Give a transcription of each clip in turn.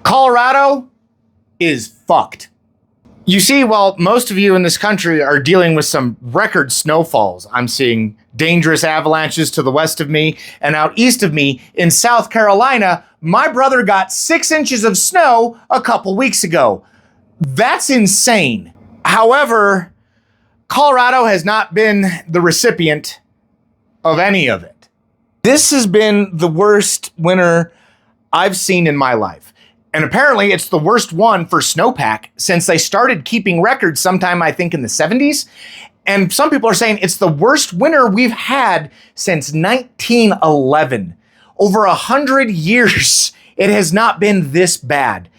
Colorado is fucked. You see, while most of you in this country are dealing with some record snowfalls, I'm seeing dangerous avalanches to the west of me, and out east of me in South Carolina, my brother got 6 inches of snow a couple weeks ago. That's insane. However, Colorado has not been the recipient of any of it. This has been the worst winter I've seen in my life. And apparently it's the worst one for snowpack since they started keeping records sometime, I think, in the 70s. And some people are saying it's the worst winter we've had since 1911. Over 100 years, it has not been this bad.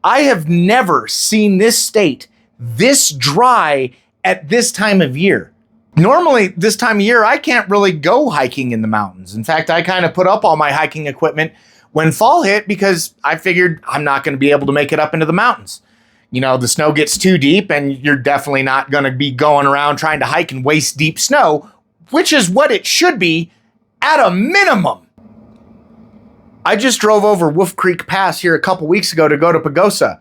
I have never seen this state this dry at this time of year. Normally, this time of year, I can't really go hiking in the mountains. In fact, I kind of put up all my hiking equipment when fall hit because I figured I'm not going to be able to make it up into the mountains. You know, the snow gets too deep and you're definitely not going to be going around trying to hike in waist deep snow, which is what it should be at a minimum. I just drove over Wolf Creek Pass here a couple weeks ago to go to Pagosa.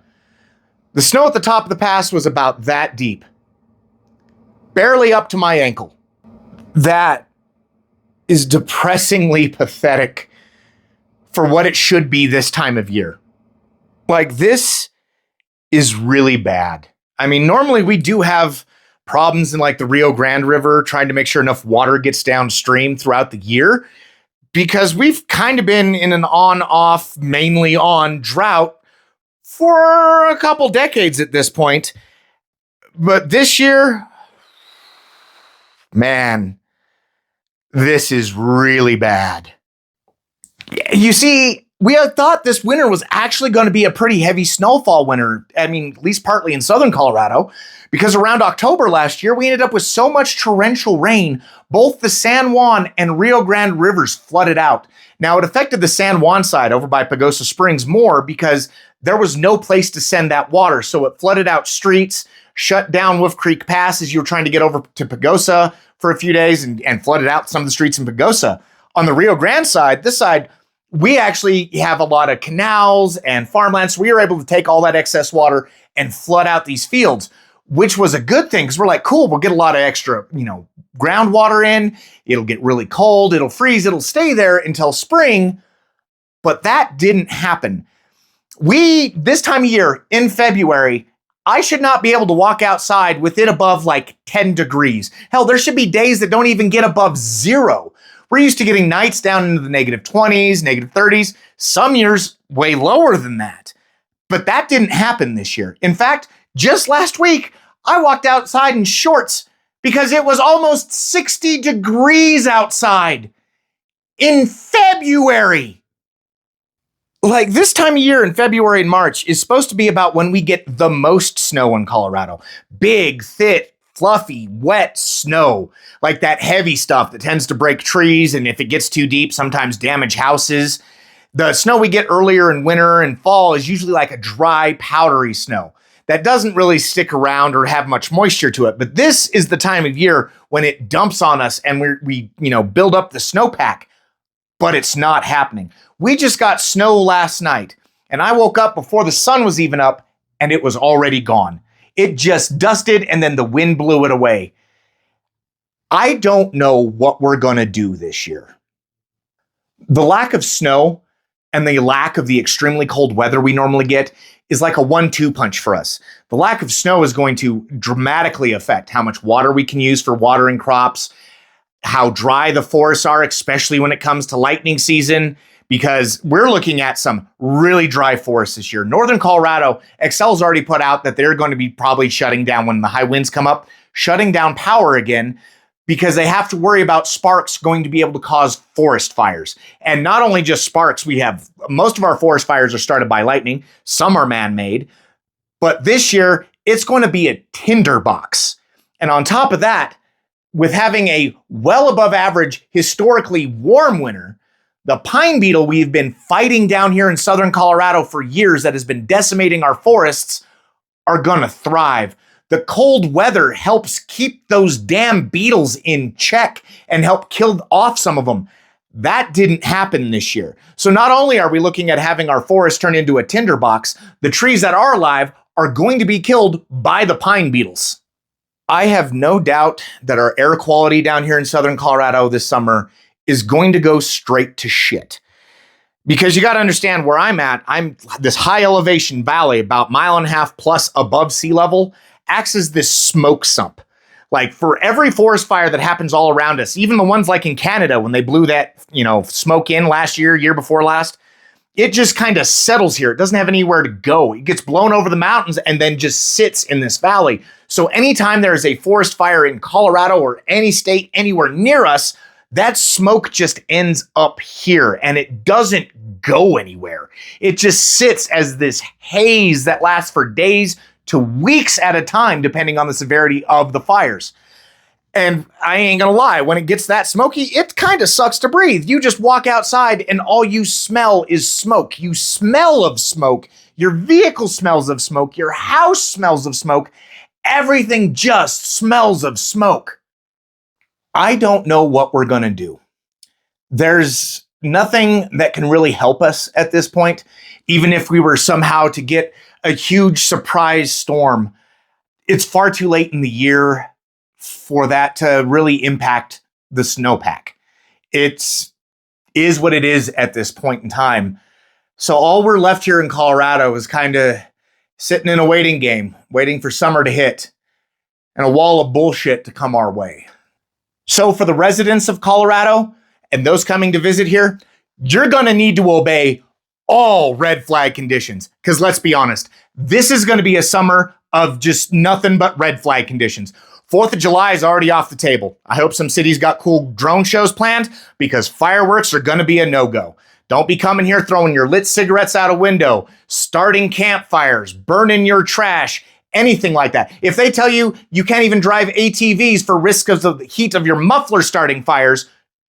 The snow at the top of the pass was about that deep, barely up to my ankle. That is depressingly pathetic for what it should be this time of year. Like, this is really bad. I mean, normally we do have problems in like the Rio Grande River trying to make sure enough water gets downstream throughout the year because we've kind of been in an on-off, mainly on drought for a couple decades at this point. But this year, man, this is really bad. You see, we had thought this winter was actually going to be a pretty heavy snowfall winter. I mean, at least partly in southern Colorado, because around October last year, we ended up with so much torrential rain, both the San Juan and Rio Grande rivers flooded out. Now, it affected the San Juan side over by Pagosa Springs more because there was no place to send that water. So it flooded out streets, shut down Wolf Creek Pass as you were trying to get over to Pagosa for a few days and flooded out some of the streets in Pagosa. On the Rio Grande side, this side, we actually have a lot of canals and farmlands. So we were able to take all that excess water and flood out these fields, which was a good thing because we're like, cool, we'll get a lot of extra, groundwater in. It'll get really cold. It'll freeze. It'll stay there until spring. But that didn't happen. This time of year in February, I should not be able to walk outside with it above like 10 degrees. Hell, there should be days that don't even get above 0. We're used to getting nights down into the -20s, -30s, some years way lower than that. But that didn't happen this year. In fact, just last week, I walked outside in shorts because it was almost 60 degrees outside in February. Like, this time of year in February and March is supposed to be about when we get the most snow in Colorado. Big, thick, fluffy, wet snow, like that heavy stuff that tends to break trees, and if it gets too deep, sometimes damage houses. The snow we get earlier in winter and fall is usually like a dry, powdery snow that doesn't really stick around or have much moisture to it. But this is the time of year when it dumps on us and we build up the snowpack, but it's not happening. We just got snow last night, and I woke up before the sun was even up, and it was already gone. It just dusted and then the wind blew it away. I don't know what we're going to do this year. The lack of snow and the lack of the extremely cold weather we normally get is like a 1-2 punch for us. The lack of snow is going to dramatically affect how much water we can use for watering crops, how dry the forests are, especially when it comes to lightning season, because we're looking at some really dry forests this year. Northern Colorado, Xcel's already put out that they're going to be probably shutting down when the high winds come up, shutting down power again, because they have to worry about sparks going to be able to cause forest fires. And not only just sparks, most of our forest fires are started by lightning. Some are man-made. But this year, it's going to be a tinderbox. And on top of that, with having a well above average, historically warm winter, the pine beetle we've been fighting down here in southern Colorado for years that has been decimating our forests are going to thrive. The cold weather helps keep those damn beetles in check and help kill off some of them. That didn't happen this year. So not only are we looking at having our forest turn into a tinderbox, the trees that are alive are going to be killed by the pine beetles. I have no doubt that our air quality down here in southern Colorado this summer is going to go straight to shit. Because you got to understand where I'm at. I'm this high elevation valley, about 1.5 miles plus above sea level, acts as this smoke sump. Like for every forest fire that happens all around us, even the ones like in Canada when they blew that, smoke in last year, year before last, it just kind of settles here. It doesn't have anywhere to go. It gets blown over the mountains and then just sits in this valley. So anytime there is a forest fire in Colorado or any state anywhere near us, that smoke just ends up here and it doesn't go anywhere. It just sits as this haze that lasts for days to weeks at a time, depending on the severity of the fires. And I ain't gonna lie, when it gets that smoky, it kind of sucks to breathe. You just walk outside and all you smell is smoke. You smell of smoke. Your vehicle smells of smoke. Your house smells of smoke. Everything just smells of smoke. I don't know what we're gonna do. There's nothing that can really help us at this point. Even if we were somehow to get a huge surprise storm, it's far too late in the year for that to really impact the snowpack. It is what it is at this point in time. So all we're left here in Colorado is kind of sitting in a waiting game, waiting for summer to hit and a wall of bullshit to come our way. So for the residents of Colorado and those coming to visit here, you're going to need to obey all red flag conditions. Because let's be honest, this is going to be a summer of just nothing but red flag conditions. 4th of July is already off the table. I hope some cities got cool drone shows planned because fireworks are going to be a no-go. Don't be coming here throwing your lit cigarettes out a window, starting campfires, burning your trash, anything like that. If they tell you you can't even drive ATVs for risk of the heat of your muffler starting fires,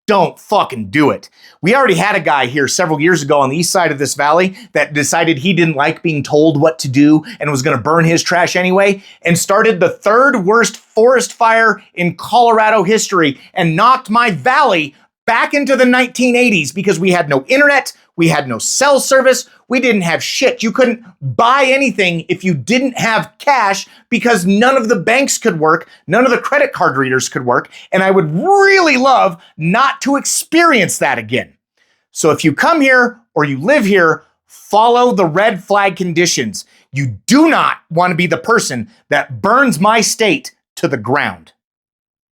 don't fucking do it. We already had a guy here several years ago on the east side of this valley that decided he didn't like being told what to do and was going to burn his trash anyway and started the 3rd worst forest fire in Colorado history and knocked my valley back into the 1980s because we had no internet, we had no cell service, we didn't have shit. You couldn't buy anything if you didn't have cash because none of the banks could work, none of the credit card readers could work, and I would really love not to experience that again. So if you come here or you live here, follow the red flag conditions. You do not want to be the person that burns my state to the ground.